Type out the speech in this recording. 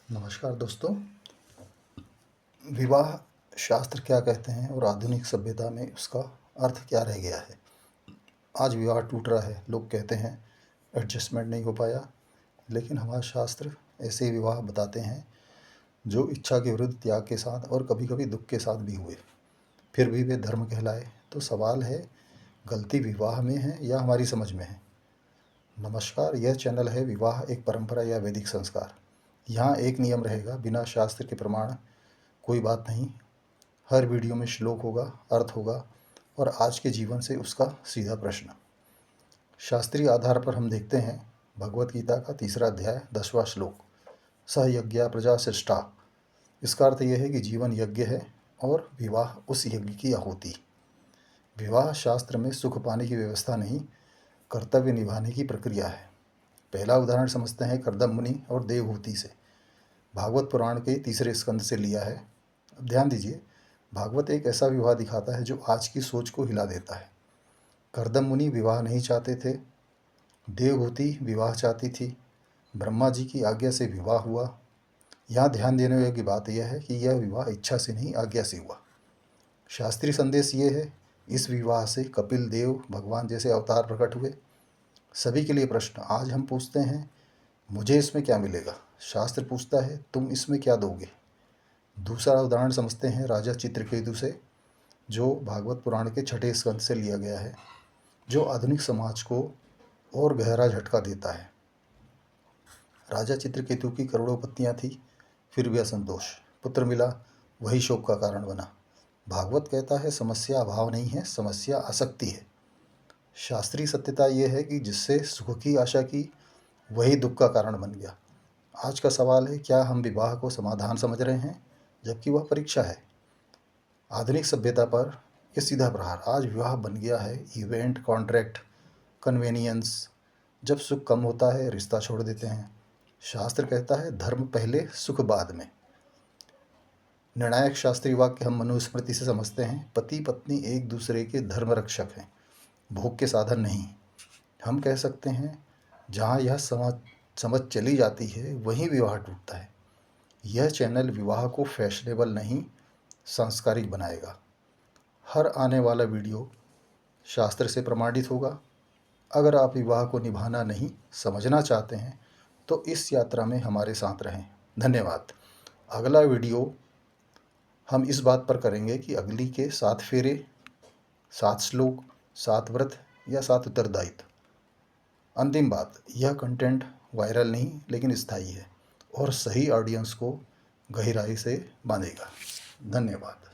नमस्कार दोस्तों। विवाह शास्त्र क्या कहते हैं और आधुनिक सभ्यता में उसका अर्थ क्या रह गया है। आज विवाह टूट रहा है, लोग कहते हैं एडजस्टमेंट नहीं हो पाया, लेकिन हमारे शास्त्र ऐसे विवाह बताते हैं जो इच्छा के विरुद्ध त्याग के साथ और कभी कभी दुख के साथ भी हुए, फिर भी वे धर्म कहलाए। तो सवाल है, गलती विवाह में है या हमारी समझ में है। नमस्कार, यह चैनल है विवाह एक परंपरा या वैदिक संस्कार। यहाँ एक नियम रहेगा, बिना शास्त्र के प्रमाण कोई बात नहीं। हर वीडियो में श्लोक होगा, अर्थ होगा और आज के जीवन से उसका सीधा प्रश्न। शास्त्रीय आधार पर हम देखते हैं भगवत गीता का 3रा अध्याय 10वां श्लोक, स यज्ञा प्रजा सृष्टा। इसका अर्थ यह है कि जीवन यज्ञ है और विवाह उस यज्ञ की आहुति। विवाह शास्त्र में सुख पाने की व्यवस्था नहीं, कर्तव्य निभाने की प्रक्रिया है। पहला उदाहरण समझते हैं कर्दम मुनि और देवहूति से। भागवत पुराण के 3रे स्कंद से लिया है। अब ध्यान दीजिए, भागवत एक ऐसा विवाह दिखाता है जो आज की सोच को हिला देता है। कर्दम मुनि विवाह नहीं चाहते थे, देवहूति विवाह चाहती थी, ब्रह्मा जी की आज्ञा से विवाह हुआ। यहाँ ध्यान देने योग्य बात यह है कि यह विवाह इच्छा से नहीं, आज्ञा से हुआ। शास्त्रीय संदेश ये है, इस विवाह से कपिल देव भगवान जैसे अवतार प्रकट हुए। सभी के लिए प्रश्न आज हम पूछते हैं, मुझे इसमें क्या मिलेगा। शास्त्र पूछता है, तुम इसमें क्या दोगे। दूसरा उदाहरण समझते हैं राजा चित्रकेतु से, जो भागवत पुराण के 6ठे स्कंद से लिया गया है, जो आधुनिक समाज को और गहरा झटका देता है। राजा चित्रकेतु की करोड़ों पत्नियां थी, फिर भी असंतोष। पुत्र मिला, वही शोक का कारण बना। भागवत कहता है समस्या अभाव नहीं है, समस्या आसक्ति है। शास्त्रीय सत्यता यह है कि जिससे सुख की आशा की, वही दुख का कारण बन गया। आज का सवाल है, क्या हम विवाह को समाधान समझ रहे हैं जबकि वह परीक्षा है। आधुनिक सभ्यता पर यह सीधा प्रहार। आज विवाह बन गया है इवेंट, कॉन्ट्रैक्ट, कन्वेनियंस। जब सुख कम होता है, रिश्ता छोड़ देते हैं। शास्त्र कहता है धर्म पहले, सुख बाद में। निर्णायक शास्त्रीय वाक्य हम मनुस्मृति से समझते हैं, पति पत्नी एक दूसरे के धर्म रक्षक हैं, भोग के साधन नहीं। हम कह सकते हैं, जहाँ यह समझ चली जाती है वहीं विवाह टूटता है। यह चैनल विवाह को फैशनेबल नहीं, सांस्कारिक बनाएगा। हर आने वाला वीडियो शास्त्र से प्रमाणित होगा। अगर आप विवाह को निभाना नहीं, समझना चाहते हैं तो इस यात्रा में हमारे साथ रहें। धन्यवाद। अगला वीडियो हम इस बात पर करेंगे कि अगली के 7 फेरे, 7 श्लोक, 7 व्रत या 7 उत्तरदायित्व। अंतिम बात, यह कंटेंट वायरल नहीं लेकिन स्थायी है और सही ऑडियंस को गहराई से बांधेगा। धन्यवाद।